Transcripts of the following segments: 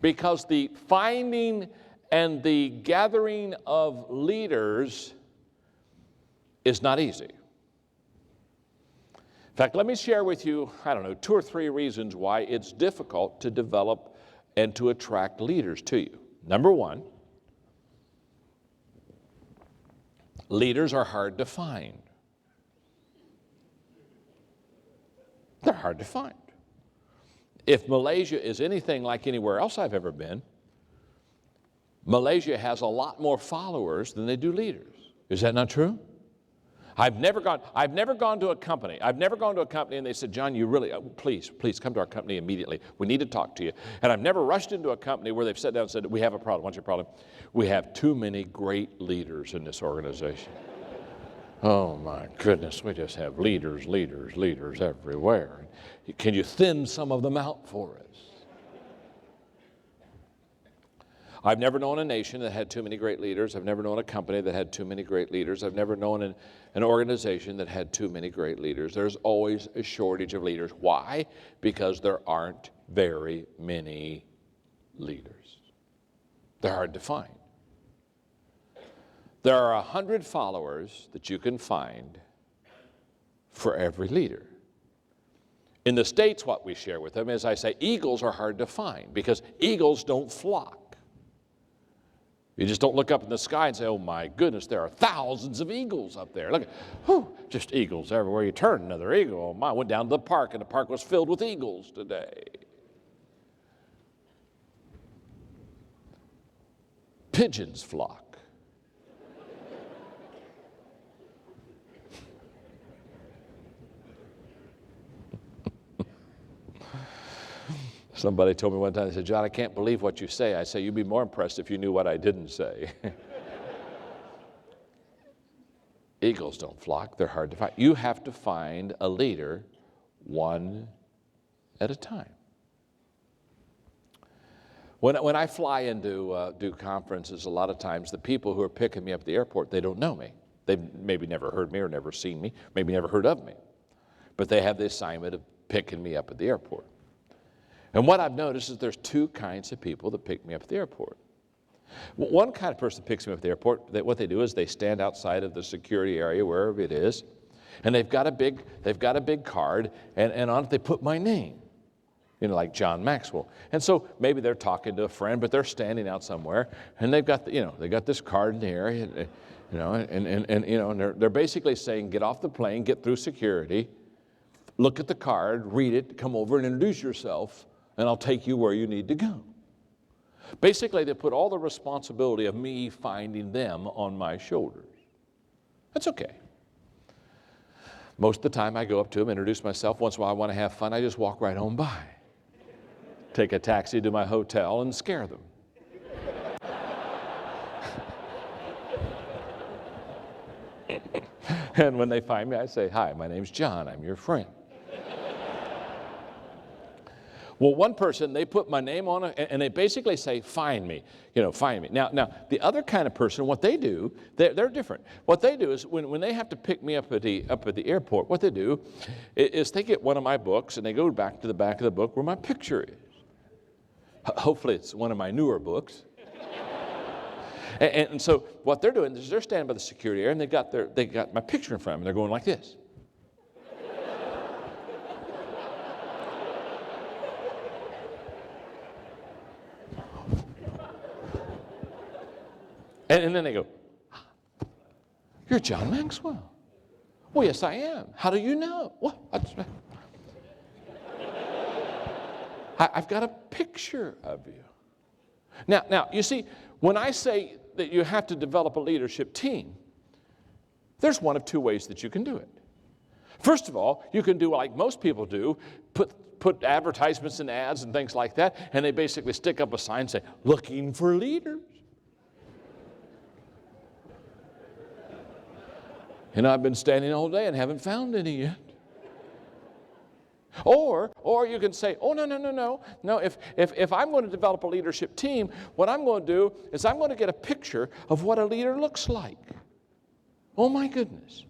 because the finding and the gathering of leaders is not easy. In fact, let me share with you, 2 or 3 reasons why it's difficult to develop and to attract leaders to you. Number one, leaders are hard to find. They're hard to find. If Malaysia is anything like anywhere else I've ever been, Malaysia has a lot more followers than they do leaders. Is that not true? I've never gone to a company and they said, John, you really, please come to our company immediately. We need to talk to you. And I've never rushed into a company where they've sat down and said, we have a problem. What's your problem? We have too many great leaders in this organization. Oh my goodness, we just have leaders everywhere. Can you thin some of them out for us? I've never known a nation that had too many great leaders. I've never known a company that had too many great leaders. I've never known an organization that had too many great leaders. There's always a shortage of leaders. Why? Because there aren't very many leaders. They're hard to find. There are 100 followers that you can find for every leader. In the States, what we share with them is, I say, eagles are hard to find because eagles don't flock. You just don't look up in the sky and say, oh my goodness, there are thousands of eagles up there. Look, just eagles everywhere you turn, another eagle. Oh my, I went down to the park and the park was filled with eagles today. Pigeons flock. Somebody told me one time, they said, John, I can't believe what you say. I say, you'd be more impressed if you knew what I didn't say. Eagles don't flock. They're hard to find. You have to find a leader one at a time. When I fly into do conferences, a lot of times the people who are picking me up at the airport, they don't know me. They've maybe never heard me or never seen me, maybe never heard of me. But they have the assignment of picking me up at the airport. And what I've noticed is there's 2 kinds of people that pick me up at the airport. One kind of person that picks me up at the airport, what they do is they stand outside of the security area, wherever it is, and they've got a big card, and on it they put my name, like John Maxwell. And so maybe they're talking to a friend, but they're standing out somewhere, and they've got they got this card in the area, and they're basically saying, get off the plane, get through security, look at the card, read it, come over and introduce yourself, and I'll take you where you need to go. Basically, they put all the responsibility of me finding them on my shoulders. That's okay. Most of the time, I go up to them, introduce myself. Once in a while, I want to have fun. I just walk right on by. Take a taxi to my hotel and scare them. And when they find me, I say, hi, my name's John. I'm your friend. Well, one person, they put my name on it, and they basically say, find me, find me. Now, the other kind of person, what they do, they're different. What they do is when they have to pick me up at the airport, what they do is they get one of my books, and they go back to the back of the book where my picture is. Hopefully it's one of my newer books. And so what they're doing is they're standing by the security area, and they got my picture in front of them, and they're going like this. And then they go, you're John Maxwell. Well, yes, I am. How do you know? Well, I've got a picture of you. Now, you see, when I say that you have to develop a leadership team, there's one of 2 ways that you can do it. First of all, you can do like most people do, put advertisements and ads and things like that, and they basically stick up a sign and say, looking for leaders. I've been standing all day and haven't found any yet. Or you can say, oh, no. If I'm going to develop a leadership team, what I'm going to do is I'm going to get a picture of what a leader looks like. Oh, my goodness.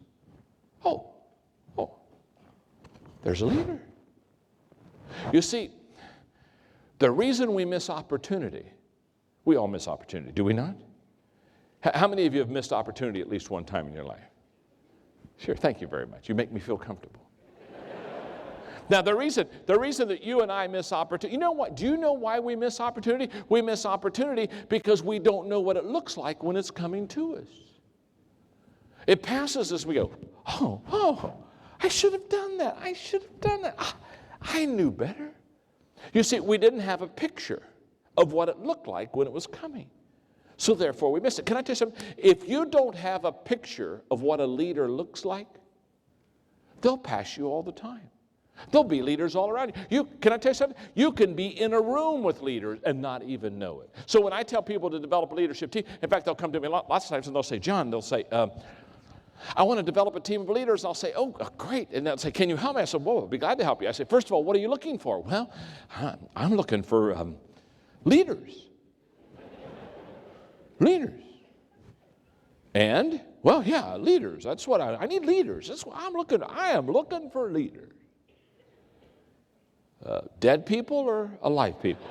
Oh, there's a leader. You see, The reason we miss opportunity, we all miss opportunity, do we not? How many of you have missed opportunity at least one time in your life? Sure, thank you very much. You make me feel comfortable. Now, the reason that you and I miss opportunity, you know what? Do you know why we miss opportunity? We miss opportunity because we don't know what it looks like when it's coming to us. It passes us, we go, oh, I should have done that. I should have done that. I knew better. You see, we didn't have a picture of what it looked like when it was coming. So therefore, we missed it. Can I tell you something? If you don't have a picture of what a leader looks like, they'll pass you all the time. There'll be leaders all around you. Can I tell you something? You can be in a room with leaders and not even know it. So when I tell people to develop a leadership team, in fact, they'll come to me lots of times and they'll say, John, they'll say, I want to develop a team of leaders. I'll say, oh, great. And they'll say, can you help me? I said, well, I'll be glad to help you. I say, first of all, what are you looking for? Well, I'm looking for leaders. Leaders. And, well, yeah, leaders. That's what I need leaders. That's what I am looking for leaders. Dead people or alive people?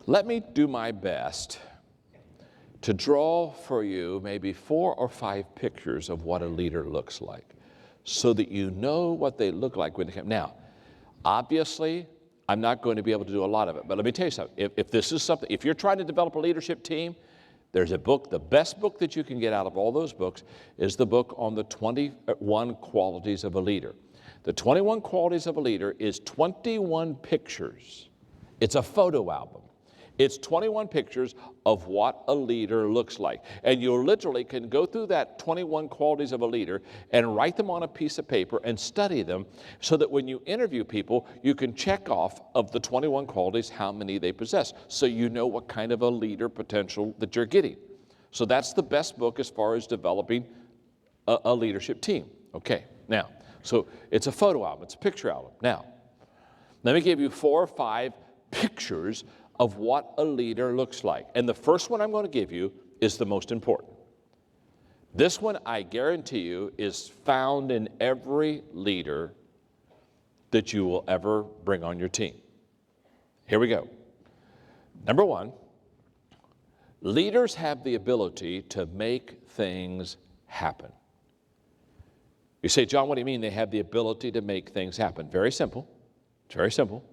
Let me do my best to draw for you maybe 4 or 5 pictures of what a leader looks like so that you know what they look like when they come. Now, obviously, I'm not going to be able to do a lot of it, but let me tell you something. If this is something, if you're trying to develop a leadership team, there's a book, the best book that you can get out of all those books is the book on the 21 qualities of a leader. The 21 qualities of a leader is 21 pictures. It's a photo album. It's 21 pictures of what a leader looks like. And you literally can go through that 21 qualities of a leader and write them on a piece of paper and study them so that when you interview people, you can check off of the 21 qualities how many they possess so you know what kind of a leader potential that you're getting. So that's the best book as far as developing a leadership team. Okay, now, so it's a photo album, it's a picture album. Now, let me give you 4 or 5 pictures of what a leader looks like. And the first one I'm going to give you is the most important. This one, I guarantee you, is found in every leader that you will ever bring on your team. Here we go. Number 1, leaders have the ability to make things happen. You say, John, what do you mean they have the ability to make things happen? Very simple. It's very simple.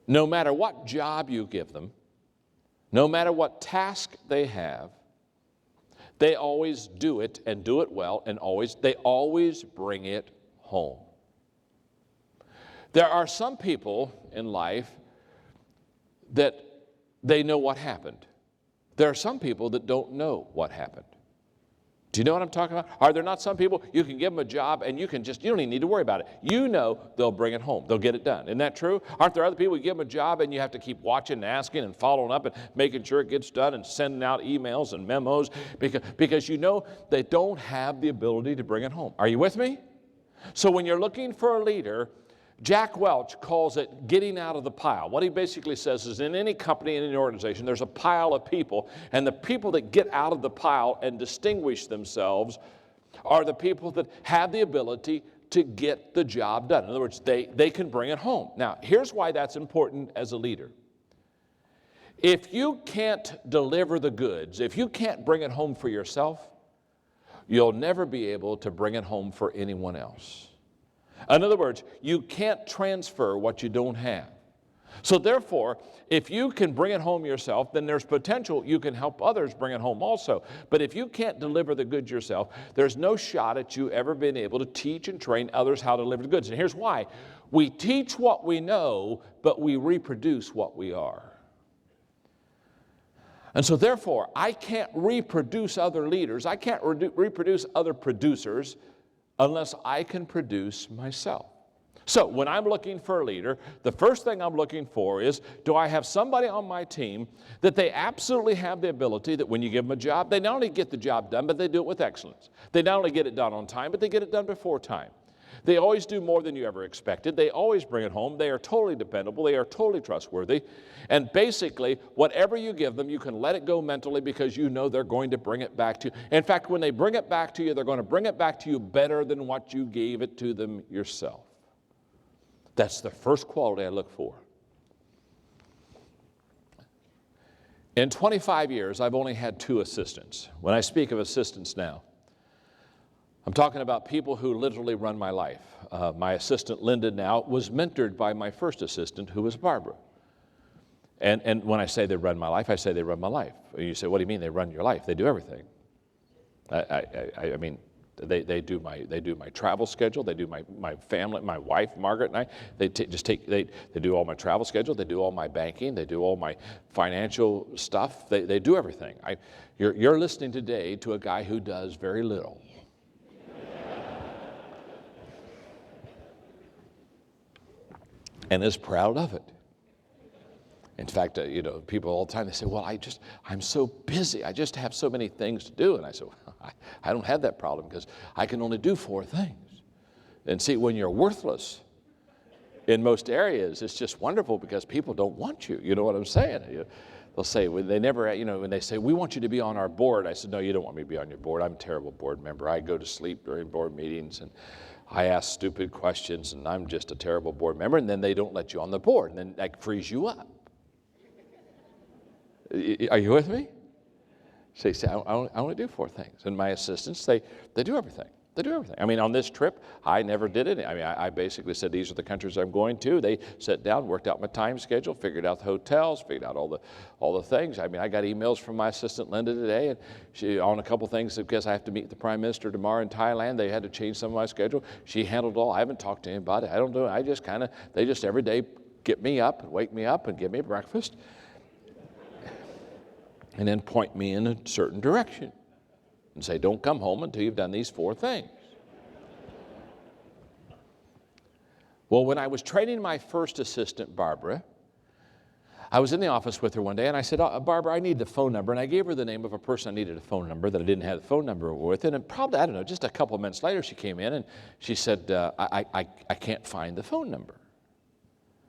No matter what job you give them, no matter what task they have, they always do it and do it well, and they always bring it home. There are some people in life that they know what happened. There are some people that don't know what happened. Do you know what I'm talking about? Are there not some people you can give them a job and you don't even need to worry about it. You know they'll bring it home. They'll get it done. Isn't that true? Aren't there other people you give them a job and you have to keep watching and asking and following up and making sure it gets done and sending out emails and memos because you know they don't have the ability to bring it home. Are you with me? So when you're looking for a leader, Jack Welch calls it getting out of the pile. What he basically says is in any company, in any organization, there's a pile of people, and the people that get out of the pile and distinguish themselves are the people that have the ability to get the job done. In other words, they can bring it home. Now, here's why that's important as a leader. If you can't deliver the goods, if you can't bring it home for yourself, you'll never be able to bring it home for anyone else. In other words, you can't transfer what you don't have. So therefore, if you can bring it home yourself, then there's potential you can help others bring it home also. But if you can't deliver the goods yourself, there's no shot at you ever being able to teach and train others how to deliver the goods. And here's why. We teach what we know, but we reproduce what we are. And so therefore, I can't reproduce other leaders. I can't reproduce other producers unless I can produce myself. So when I'm looking for a leader, the first thing I'm looking for is, do I have somebody on my team that they absolutely have the ability that when you give them a job, they not only get the job done, but they do it with excellence. They not only get it done on time, but they get it done before time. They always do more than you ever expected. They always bring it home. They are totally dependable. They are totally trustworthy. And basically, whatever you give them, you can let it go mentally because you know they're going to bring it back to you. In fact, when they bring it back to you, they're going to bring it back to you better than what you gave it to them yourself. That's the first quality I look for. In 25 years, I've only had 2 assistants. When I speak of assistants now, I'm talking about people who literally run my life. My assistant, Linda, now was mentored by my first assistant, who was Barbara. And when I say they run my life, I say they run my life. You say, what do you mean they run your life? They do everything. I mean, they do my travel schedule. They do my family, my wife, Margaret, and I. They do all my travel schedule. They do all my banking. They do all my financial stuff. They do everything. You're listening today to a guy who does very little. And is proud of it. In fact, people all the time, they say, well, I'm so busy. I just have so many things to do. And I say, well, I don't have that problem because I can only do 4 things. And see, when you're worthless in most areas, it's just wonderful because people don't want you. You know what I'm saying? They'll say, when they say, we want you to be on our board. I said, no, you don't want me to be on your board. I'm a terrible board member. I go to sleep during board meetings and I ask stupid questions and I'm just a terrible board member. And then they don't let you on the board and then that frees you up. Are you with me? So you say, I only do 4 things. And my assistants, they do everything. They do everything. I mean, on this trip, I never did it. I mean, I basically said, these are the countries I'm going to. They sat down, worked out my time schedule, figured out the hotels, figured out all the things. I mean, I got emails from my assistant, Linda, today, and she, on a couple things, because I have to meet the Prime Minister tomorrow in Thailand, they had to change some of my schedule. She handled it all. I haven't talked to anybody. I don't do it. They just every day get me up and wake me up and give me breakfast and then point me in a certain direction. And say, don't come home until you've done these 4 things. Well, when I was training my first assistant, Barbara, I was in the office with her one day, and I said, Barbara, I need the phone number. And I gave her the name of a person I needed a phone number that I didn't have the phone number with. And probably, I don't know, just a couple of minutes later, she came in, and she said, I can't find the phone number.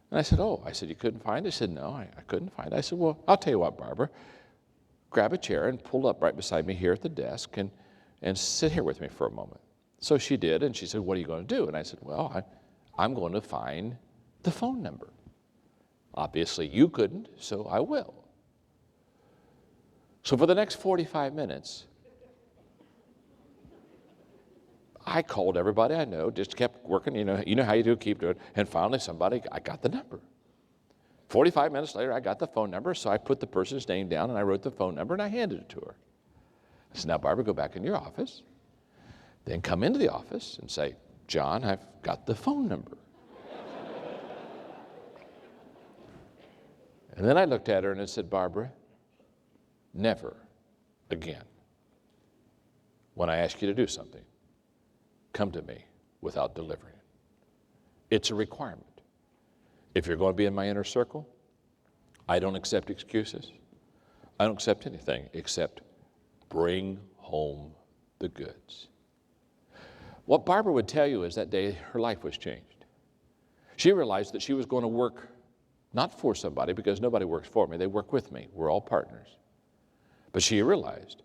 And I said, you couldn't find it? She said, no, I couldn't find it. I said, well, I'll tell you what, Barbara. Grab a chair and pull up right beside me here at the desk and sit here with me for a moment. So she did, and she said, what are you going to do? And I said, well, I'm going to find the phone number. Obviously, you couldn't, so I will. So for the next 45 minutes, I called everybody I know, just kept working, you know how you do, keep doing it, and finally I got the number. 45 minutes later, I got the phone number, so I put the person's name down and I wrote the phone number and I handed it to her. I said, now, Barbara, go back in your office, then come into the office and say, John, I've got the phone number. And then I looked at her and I said, Barbara, never again, when I ask you to do something, come to me without delivering it. It's a requirement. If you're going to be in my inner circle, I don't accept excuses. I don't accept anything except bring home the goods. What Barbara would tell you is that day her life was changed. She realized that she was going to work not for somebody, because nobody works for me. They work with me. We're all partners. But she realized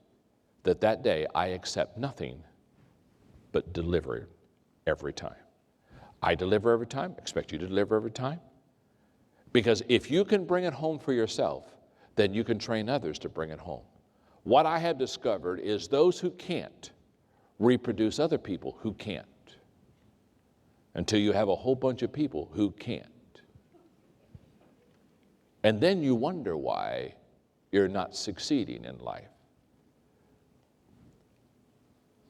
that that day I accept nothing but deliver every time. I deliver every time. Expect you to deliver every time. Because if you can bring it home for yourself, then you can train others to bring it home. What I have discovered is those who can't reproduce other people who can't, until you have a whole bunch of people who can't. And then you wonder why you're not succeeding in life.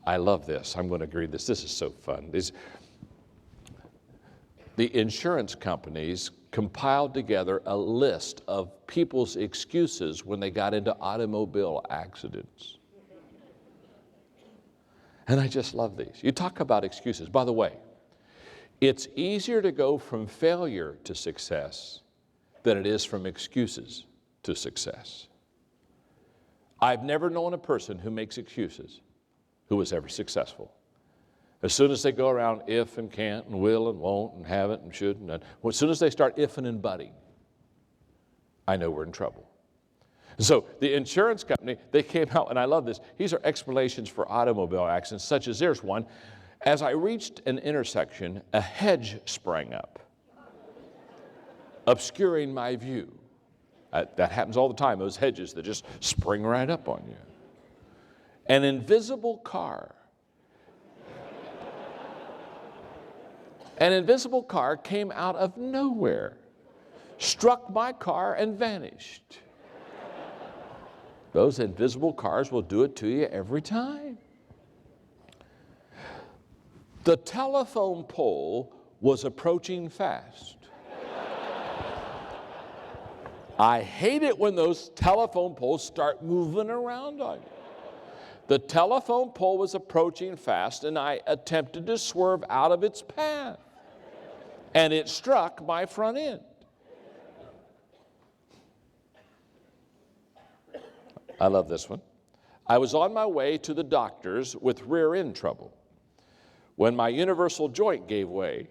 I love this. I'm going to agree this. This is so fun. The insurance companies compiled together a list of people's excuses when they got into automobile accidents. And I just love these. You talk about excuses. By the way, it's easier to go from failure to success than it is from excuses to success. I've never known a person who makes excuses who was ever successful. As soon as they go around if and can't and will and won't and haven't and should and as soon as they start ifing and butting, I know we're in trouble. So the insurance company, they came out, and I love this. These are explanations for automobile accidents, such as there's one. As I reached an intersection, a hedge sprang up, obscuring my view. That happens all the time, those hedges that just spring right up on you. An invisible car. An invisible car came out of nowhere, struck my car, and vanished. Those invisible cars will do it to you every time. The telephone pole was approaching fast. I hate it when those telephone poles start moving around on you. The telephone pole was approaching fast, and I attempted to swerve out of its path, and it struck my front end. I love this one. I was on my way to the doctor's with rear end trouble when my universal joint gave way,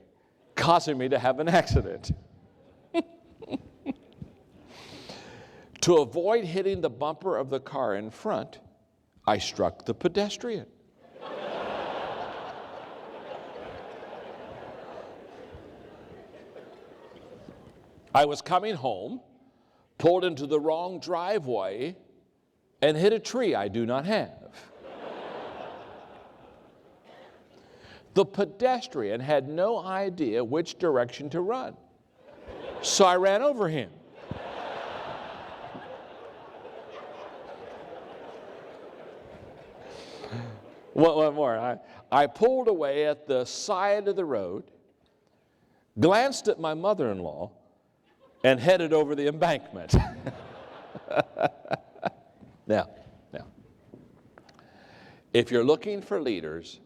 causing me to have an accident. To avoid hitting the bumper of the car in front, I struck the pedestrian. I was coming home, pulled into the wrong driveway, and hit a tree I do not have. The pedestrian had no idea which direction to run, so I ran over him. One more. I pulled away at the side of the road, glanced at my mother-in-law, and headed over the embankment. Now, if you're looking for leaders,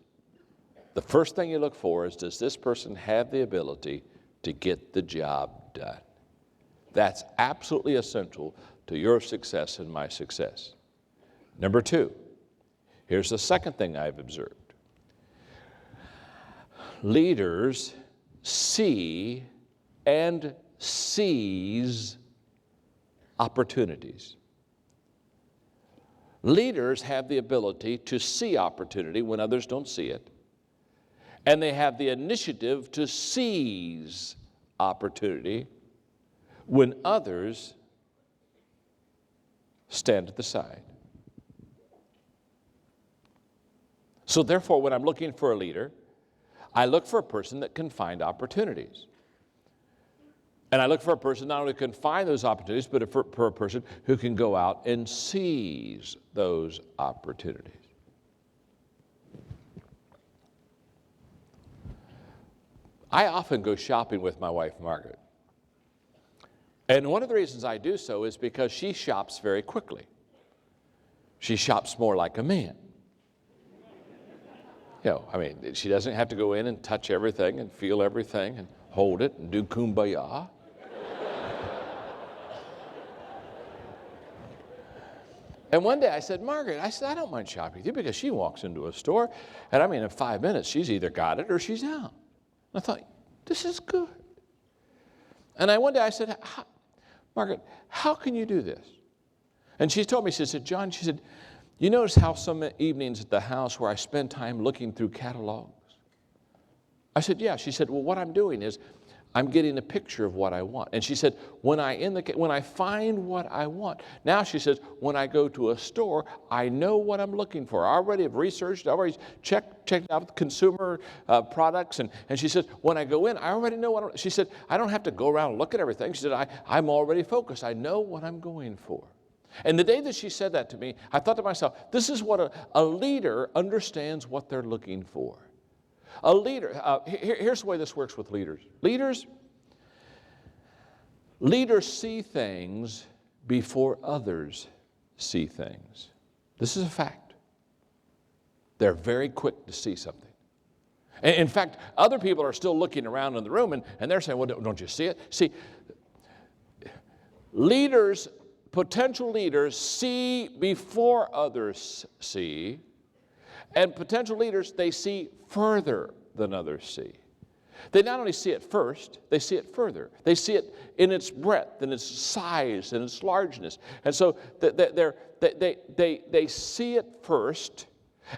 the first thing you look for is, does this person have the ability to get the job done? That's absolutely essential to your success and my success. Number two, here's the second thing I've observed. Leaders see and seize opportunities. Leaders have the ability to see opportunity when others don't see it, and they have the initiative to seize opportunity when others stand at the side. So therefore, when I'm looking for a leader, I look for a person that can find opportunities. And I look for a person not only who can find those opportunities, but for a person who can go out and seize those opportunities. I often go shopping with my wife, Margaret. And one of the reasons I do so is because she shops very quickly. She shops more like a man. She doesn't have to go in and touch everything and feel everything and hold it and do kumbaya. And one day I said, Margaret, I don't mind shopping with you, because she walks into a store, and in 5 minutes, she's either got it or she's out. I thought, this is good. And one day I said, Margaret, how can you do this? And she told me, she said, John, she said, you notice how some evenings at the house where I spend time looking through catalogs? I said, yeah. She said, well, what I'm doing is I'm getting a picture of what I want. And she said, when I find what I want, now she says, when I go to a store, I know what I'm looking for. I already have researched, I already checked out consumer products. And she said, when I go in, I already know she said, I don't have to go around and look at everything. She said, I'm already focused. I know what I'm going for. And the day that she said that to me, I thought to myself, this is what a leader understands what they're looking for. A leader, here's the way this works with leaders. Leaders see things before others see things. This is a fact. They're very quick to see something. In fact, other people are still looking around in the room, and they're saying, well, don't you see it? See, potential leaders see before others see, And potential leaders, they see further than others see. They not only see it first, they see it further. They see it in its breadth, in its size, and its largeness. And so they see it first,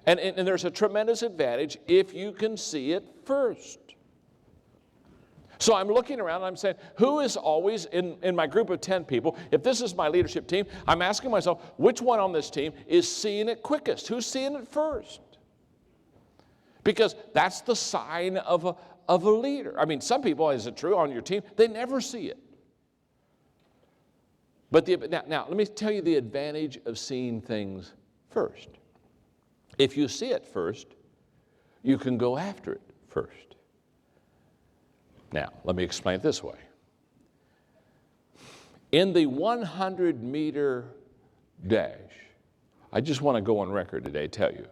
and there's a tremendous advantage if you can see it first. So I'm looking around and I'm saying, who is always in my group of 10 people, if this is my leadership team, I'm asking myself, which one on this team is seeing it quickest? Who's seeing it first? Because that's the sign of a leader. I mean, some people, is it true, on your team, they never see it. But now, let me tell you the advantage of seeing things first. If you see it first, you can go after it first. Now, let me explain it this way. In the 100-meter dash, I just want to go on record today, tell you,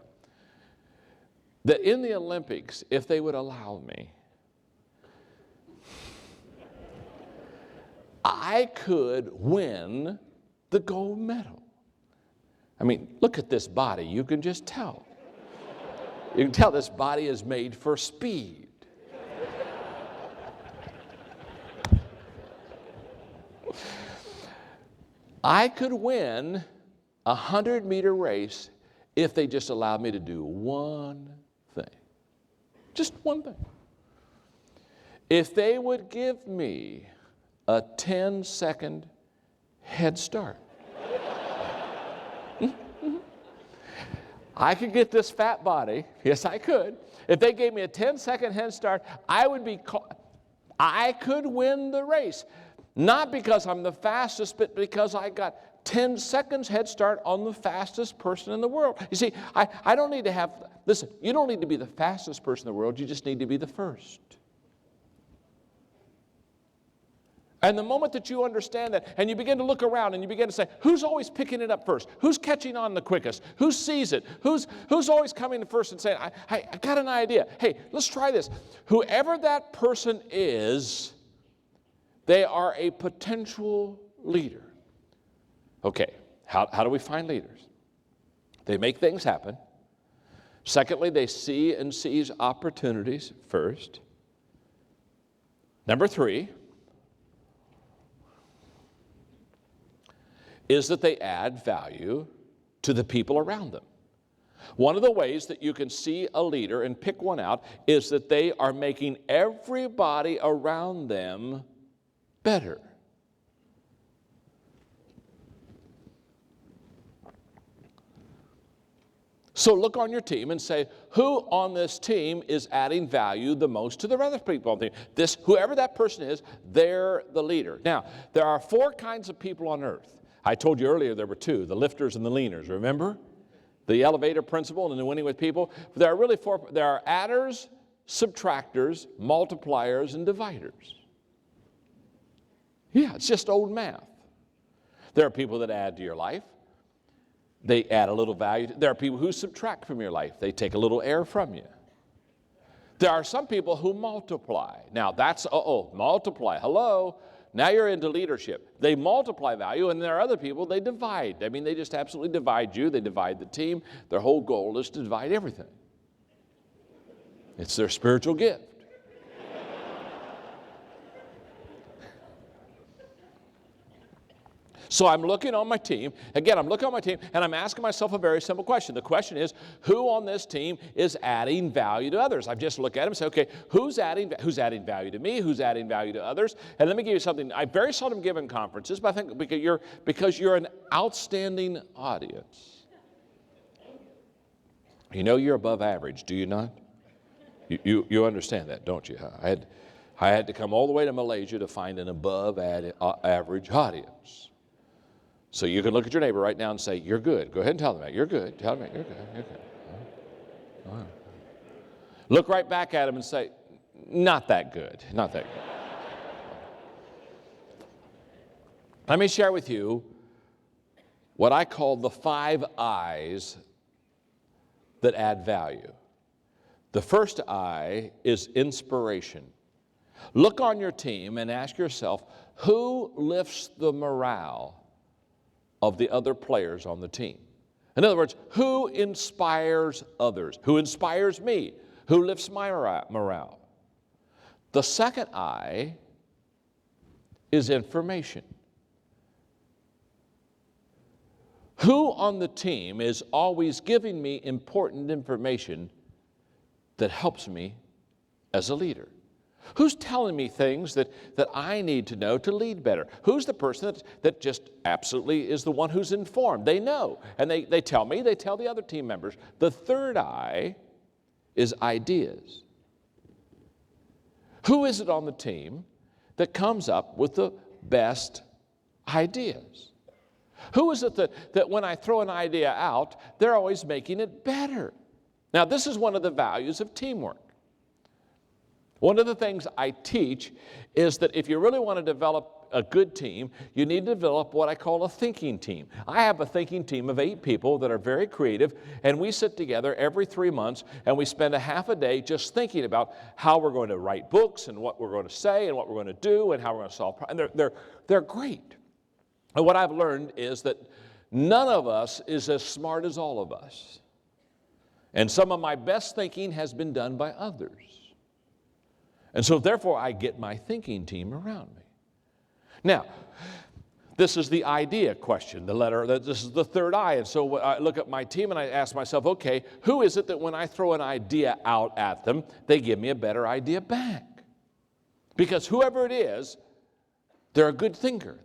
that in the Olympics, if they would allow me, I could win the gold medal. I mean, look at this body. You can just tell. You can tell this body is made for speed. I could win a 100-meter race if they just allowed me to do one thing. Just one thing. If they would give me a 10-second head start. I could get this fat body. Yes, I could. If they gave me a 10-second head start, I could win the race. Not because I'm the fastest, but because I got 10 seconds head start on the fastest person in the world. You see, I don't need to have, listen, you don't need to be the fastest person in the world, you just need to be the first. And the moment that you understand that, and you begin to look around and you begin to say, who's always picking it up first? Who's catching on the quickest? Who sees it? Who's always coming first and saying, I got an idea. Hey, let's try this. Whoever that person is, they are a potential leader. Okay, how do we find leaders? They make things happen. Secondly, they see and seize opportunities first. Number 3 is that they add value to the people around them. One of the ways that you can see a leader and pick one out is that they are making everybody around them better. So look on your team and say, who on this team is adding value the most to the other people on the team? Whoever that person is, they're the leader. Now, there are 4 kinds of people on earth. I told you earlier there were 2, the lifters and the leaners, remember? The elevator principle and the winning with people. There are really 4. There are adders, subtractors, multipliers, and dividers. Yeah, it's just old math. There are people that add to your life. They add a little value. There are people who subtract from your life. They take a little air from you. There are some people who multiply. Now that's, multiply. Hello. Now you're into leadership. They multiply value, and there are other people, they divide. I mean, they just absolutely divide you. They divide the team. Their whole goal is to divide everything. It's their spiritual gift. So I'm looking on my team. Again, I'm looking on my team, and I'm asking myself a very simple question. The question is, who on this team is adding value to others? I've just looked at them and say, okay, who's adding value to me? Who's adding value to others? And let me give you something. I very seldom give in conferences, but I think because you're an outstanding audience. You know you're above average, do you not? You understand that, don't you? I had to come all the way to Malaysia to find an above average audience. So you can look at your neighbor right now and say, you're good. Go ahead and tell them that. You're good. Tell them that. You're good. You're good. All right. Look right back at them and say, not that good. Not that good. Let me share with you what I call the 5 I's that add value. The first I is inspiration. Look on your team and ask yourself, who lifts the morale of the other players on the team? In other words, who inspires others? Who inspires me? Who lifts my morale? The second I is information. Who on the team is always giving me important information that helps me as a leader? Who's telling me things that I need to know to lead better? Who's the person that just absolutely is the one who's informed? They know, and they tell me, they tell the other team members. The third I is ideas. Who is it on the team that comes up with the best ideas? Who is it that when I throw an idea out, they're always making it better? Now, this is one of the values of teamwork. One of the things I teach is that if you really want to develop a good team, you need to develop what I call a thinking team. I have a thinking team of 8 people that are very creative, and we sit together every 3 months, and we spend a half a day just thinking about how we're going to write books and what we're going to say and what we're going to do and how we're going to solve problems. And they're great. And what I've learned is that none of us is as smart as all of us. And some of my best thinking has been done by others. And so therefore I get my thinking team around me. Now, this is the idea question, this is the third I. And so I look at my team and I ask myself, okay, who is it that when I throw an idea out at them, they give me a better idea back? Because whoever it is, they're a good thinker.